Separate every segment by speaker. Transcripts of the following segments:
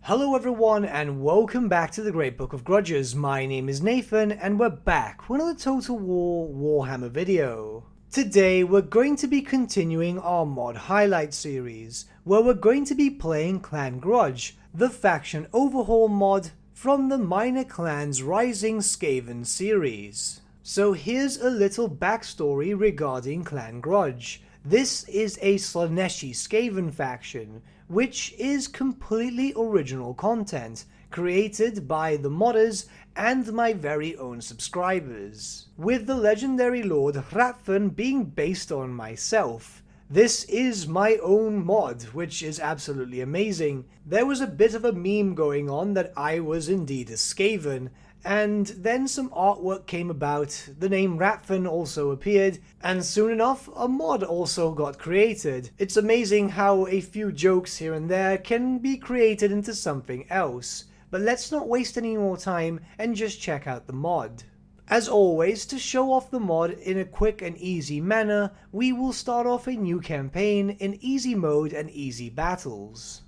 Speaker 1: Hello everyone and welcome back to the Great Book of Grudges. My name is Nathan and we're back with another Total War Warhammer video. Today we're going to be continuing our mod highlight series, where we're going to be playing Clan Grudge, the faction overhaul mod from the Minor Clans Rising Skaven series. So here's a little backstory regarding Clan Grudge. This is a Slaaneshi Skaven faction, which is completely original content, created by the modders and my very own subscribers, with the legendary Lord Wrathen being based on myself. This is my own mod, which is absolutely amazing. There was a bit of a meme going on that I was indeed a Skaven, and then some artwork came about, the name Wrathen also appeared, and soon enough a mod also got created. It's amazing how a few jokes here and there can be created into something else, but let's not waste any more time and just check out the mod. As always, to show off the mod in a quick and easy manner, we will start off a new campaign in easy mode and easy battles.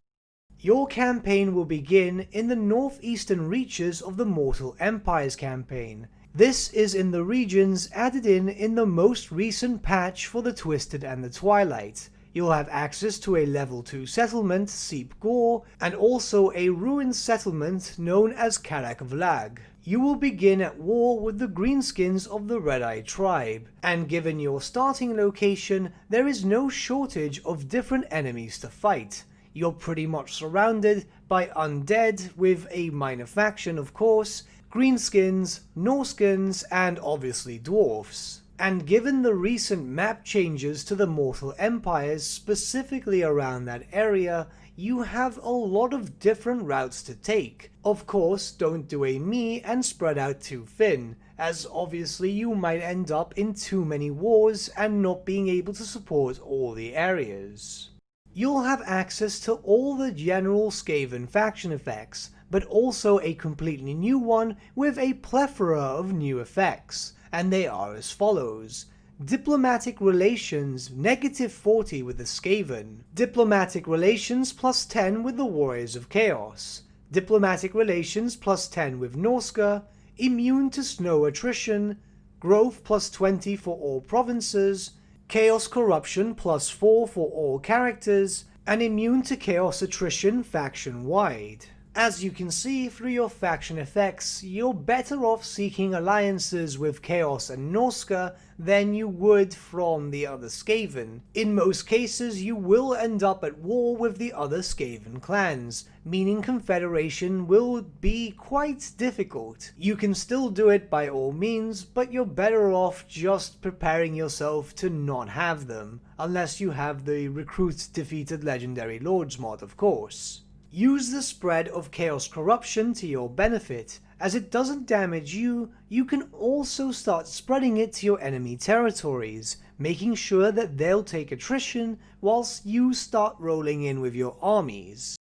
Speaker 1: Your campaign will begin in the northeastern reaches of the Mortal Empires campaign. This is in the regions added in the most recent patch for the Twisted and the Twilight. You'll have access to a level 2 settlement, Seep Gore, and also a ruined settlement known as Karak Vlag. You will begin at war with the Greenskins of the Red-Eye tribe, and given your starting location, there is no shortage of different enemies to fight. You're pretty much surrounded by undead, with a minor faction of course, greenskins, Norskins, and obviously dwarfs. And given the recent map changes to the Mortal Empires specifically around that area, you have a lot of different routes to take. Of course, don't do a me and spread out too thin, as obviously you might end up in too many wars and not being able to support all the areas. You'll have access to all the general Skaven faction effects, but also a completely new one with a plethora of new effects, and they are as follows. Diplomatic Relations -40 with the Skaven, Diplomatic Relations +10 with the Warriors of Chaos, Diplomatic Relations +10 with Norska, Immune to Snow Attrition, Growth +20 for all provinces, Chaos Corruption +4 for all characters, and immune to Chaos Attrition faction-wide. As you can see through your faction effects, you're better off seeking alliances with Chaos and Norska than you would from the other Skaven. In most cases, you will end up at war with the other Skaven clans, meaning confederation will be quite difficult. You can still do it by all means, but you're better off just preparing yourself to not have them, unless you have the Recruit Defeated Legendary Lords mod, of course. Use the spread of Chaos Corruption to your benefit. As it doesn't damage you, you can also start spreading it to your enemy territories, making sure that they'll take attrition whilst you start rolling in with your armies.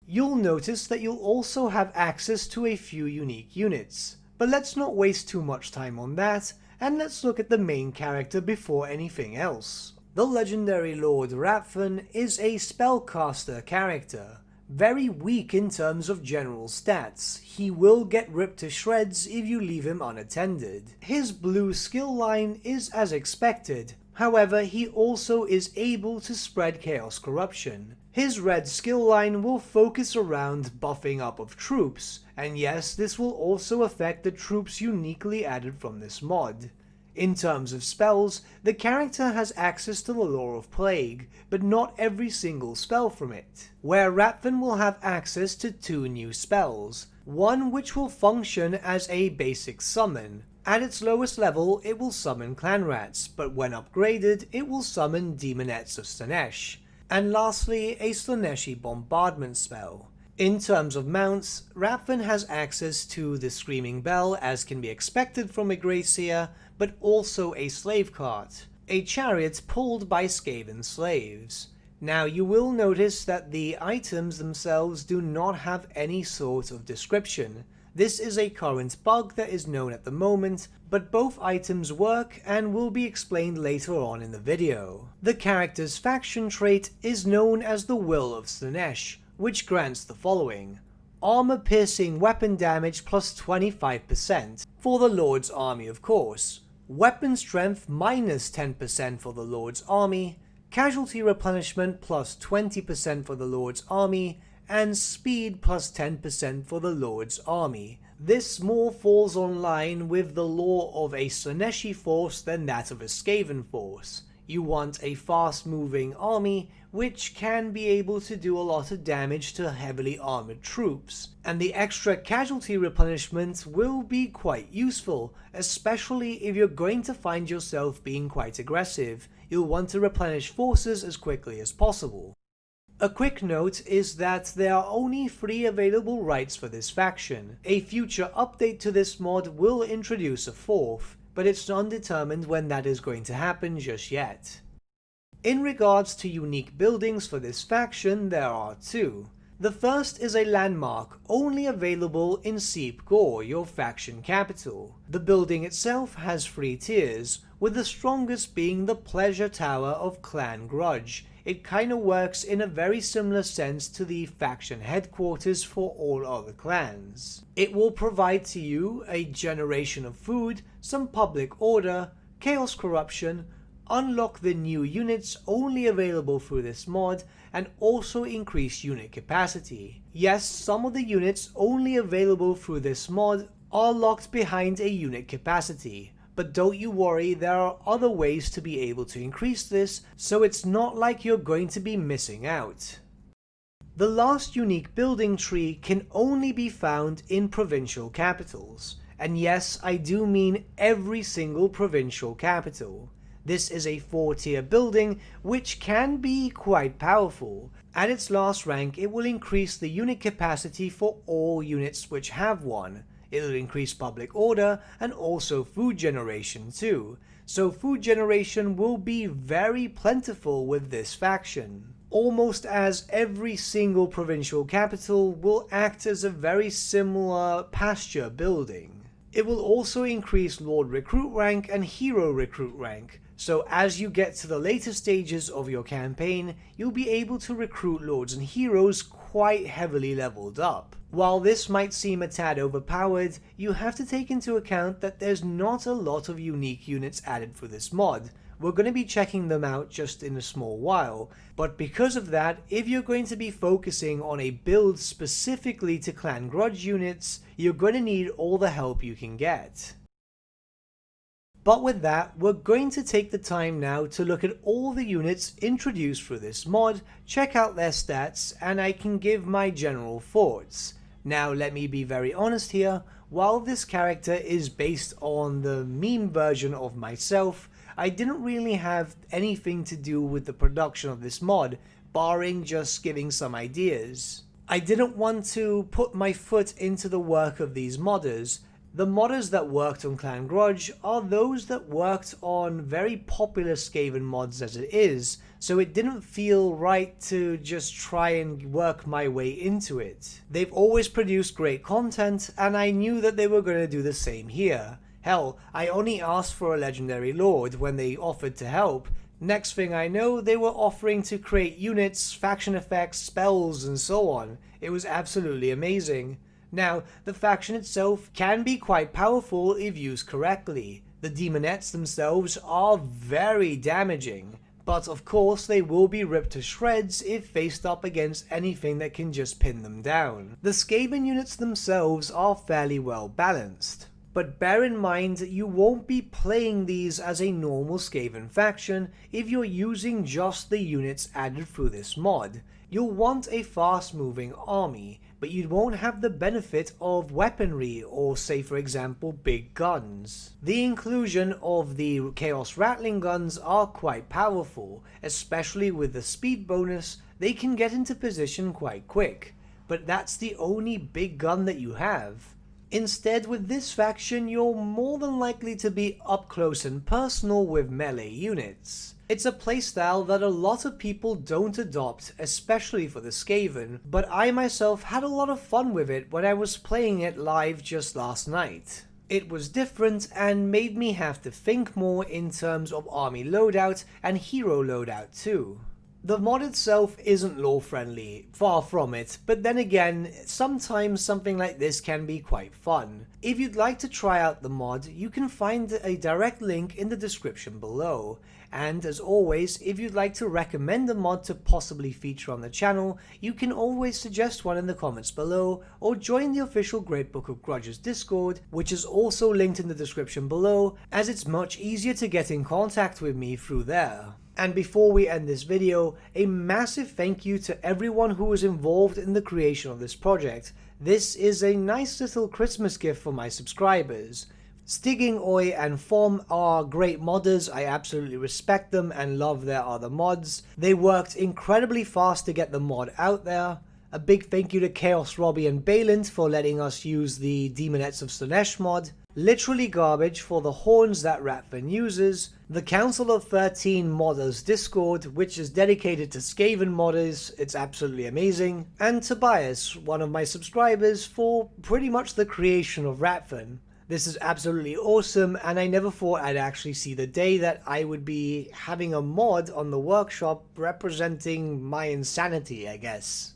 Speaker 1: You'll notice that you'll also have access to a few unique units, but let's not waste too much time on that, and let's look at the main character before anything else. The legendary Lord Wrathen is a spellcaster character. Very weak in terms of general stats. He will get ripped to shreds if you leave him unattended. His blue skill line is as expected, however he also is able to spread Chaos Corruption. His red skill line will focus around buffing up of troops, and yes, this will also affect the troops uniquely added from this mod. In terms of spells, the character has access to the Lore of Plague, but not every single spell from it, where Wrathen will have access to 2 new spells, one which will function as a basic summon. At its lowest level it will summon clan rats, but when upgraded it will summon Demonettes of Slaanesh, and lastly a Slaaneshi bombardment spell. In terms of mounts, Wrathen has access to the Screaming Bell as can be expected from a Greyseer, but also a slave cart, a chariot pulled by Skaven slaves. Now you will notice that the items themselves do not have any sort of description. This is a current bug that is known at the moment, but both items work and will be explained later on in the video. The character's faction trait is known as the Will of Slaanesh, which grants the following: armor-piercing weapon damage plus 25% for the Lord's Army of course, weapon strength minus 10% for the Lord's Army, casualty replenishment plus 20% for the Lord's Army, and speed plus 10% for the Lord's Army. This more falls on line with the lore of a Slaaneshi force than that of a Skaven force. You want a fast-moving army which can be able to do a lot of damage to heavily armored troops, and the extra casualty replenishment will be quite useful, especially if you're going to find yourself being quite aggressive. You'll want to replenish forces as quickly as possible. A quick note is that there are only 3 available rights for this faction. A future update to this mod will introduce a 4th, but it's undetermined when that is going to happen just yet. In regards to unique buildings for this faction, there are 2. The first is a landmark only available in Seep Gore, your faction capital. The building itself has 3 tiers, with the strongest being the Pleasure Tower of Clan Grudge. It kinda works in a very similar sense to the faction headquarters for all other clans. It will provide to you a generation of food, some public order, chaos corruption, unlock the new units only available through this mod, and also increase unit capacity. Yes, some of the units only available through this mod are locked behind a unit capacity, but don't you worry, there are other ways to be able to increase this, so it's not like you're going to be missing out. The last unique building tree can only be found in provincial capitals, and yes, I do mean every single provincial capital. This is a 4-tier building which can be quite powerful. At its last rank, it will increase the unit capacity for all units which have one. It'll increase public order and also food generation too, so food generation will be very plentiful with this faction. Almost as every single provincial capital will act as a very similar pasture building. It will also increase Lord Recruit rank and Hero Recruit rank, so as you get to the later stages of your campaign, you'll be able to recruit Lords and Heroes quite heavily leveled up. While this might seem a tad overpowered, you have to take into account that there's not a lot of unique units added for this mod. We're going to be checking them out just in a small while, but because of that, if you're going to be focusing on a build specifically to Clan Grudge units, you're going to need all the help you can get. But with that, we're going to take the time now to look at all the units introduced through this mod, check out their stats, and I can give my general thoughts. Now let me be very honest here, while this character is based on the meme version of myself, I didn't really have anything to do with the production of this mod, barring just giving some ideas. I didn't want to put my foot into the work of these modders. The modders that worked on Clan Grudge are those that worked on very popular Skaven mods as it is, so it didn't feel right to just try and work my way into it. They've always produced great content, and I knew that they were going to do the same here. Hell, I only asked for a legendary lord when they offered to help. Next thing I know, they were offering to create units, faction effects, spells, and so on. It was absolutely amazing. Now, the faction itself can be quite powerful if used correctly. The demonettes themselves are very damaging, but of course they will be ripped to shreds if faced up against anything that can just pin them down. The Skaven units themselves are fairly well balanced, but bear in mind you won't be playing these as a normal Skaven faction if you're using just the units added through this mod. You'll want a fast-moving army, but you won't have the benefit of weaponry or, say for example, big guns. The inclusion of the Chaos Rattling guns are quite powerful, especially with the speed bonus. They can get into position quite quick, but that's the only big gun that you have. Instead, with this faction, you're more than likely to be up close and personal with melee units. It's a playstyle that a lot of people don't adopt, especially for the Skaven, but I myself had a lot of fun with it when I was playing it live just last night. It was different and made me have to think more in terms of army loadout and hero loadout too. The mod itself isn't lore friendly, far from it, but then again, sometimes something like this can be quite fun. If you'd like to try out the mod, you can find a direct link in the description below. And as always, if you'd like to recommend a mod to possibly feature on the channel, you can always suggest one in the comments below, or join the official Great Book of Grudge's Discord, which is also linked in the description below, as it's much easier to get in contact with me through there. And before we end this video, a massive thank you to everyone who was involved in the creation of this project. This is a nice little Christmas gift for my subscribers. Stigging Oi and Fom are great modders. I absolutely respect them and love their other mods. They worked incredibly fast to get the mod out there. A big thank you to Chaos Robbie and Balint for letting us use the Demonettes of Slaaneshi mod. Literally Garbage for the horns that Wrathen uses. The Council of 13 Modders Discord, which is dedicated to Skaven modders, it's absolutely amazing. And Tobias, one of my subscribers, for pretty much the creation of Wrathen. This is absolutely awesome, and I never thought I'd actually see the day that I would be having a mod on the workshop representing my insanity, I guess.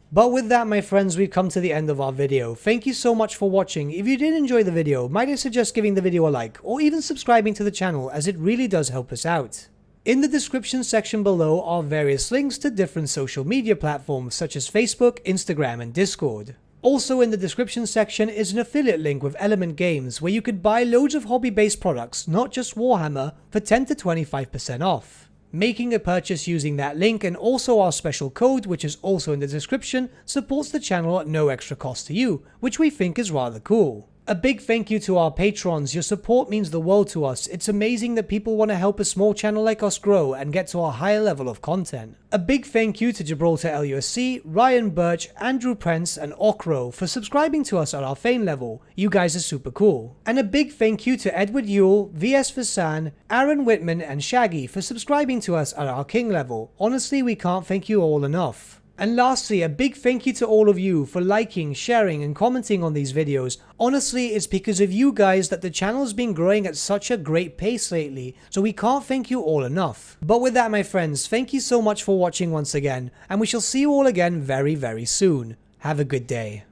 Speaker 1: But with that, my friends, we've come to the end of our video. Thank you so much for watching. If you did enjoy the video, might I suggest giving the video a like, or even subscribing to the channel, as it really does help us out. In the description section below are various links to different social media platforms such as Facebook, Instagram, and Discord. Also in the description section is an affiliate link with Element Games where you could buy loads of hobby-based products, not just Warhammer, for 10 to 25% off. Making a purchase using that link and also our special code, which is also in the description, supports the channel at no extra cost to you, which we think is rather cool. A big thank you to our patrons. Your support means the world to us. It's amazing that people want to help a small channel like us grow and get to a higher level of content. A big thank you to Gibraltar LUSC, Ryan Bertsche, Andrew Prince, and Okro for subscribing to us at our Fane level. You guys are super cool. And a big thank you to Edward Yule, VS Vasan, Aaron Whitman, and Shaggy for subscribing to us at our King level. Honestly, we can't thank you all enough. And lastly, a big thank you to all of you for liking, sharing, and commenting on these videos. Honestly, it's because of you guys that the channel's been growing at such a great pace lately, so we can't thank you all enough. But with that, my friends, thank you so much for watching once again, and we shall see you all again very, very soon. Have a good day.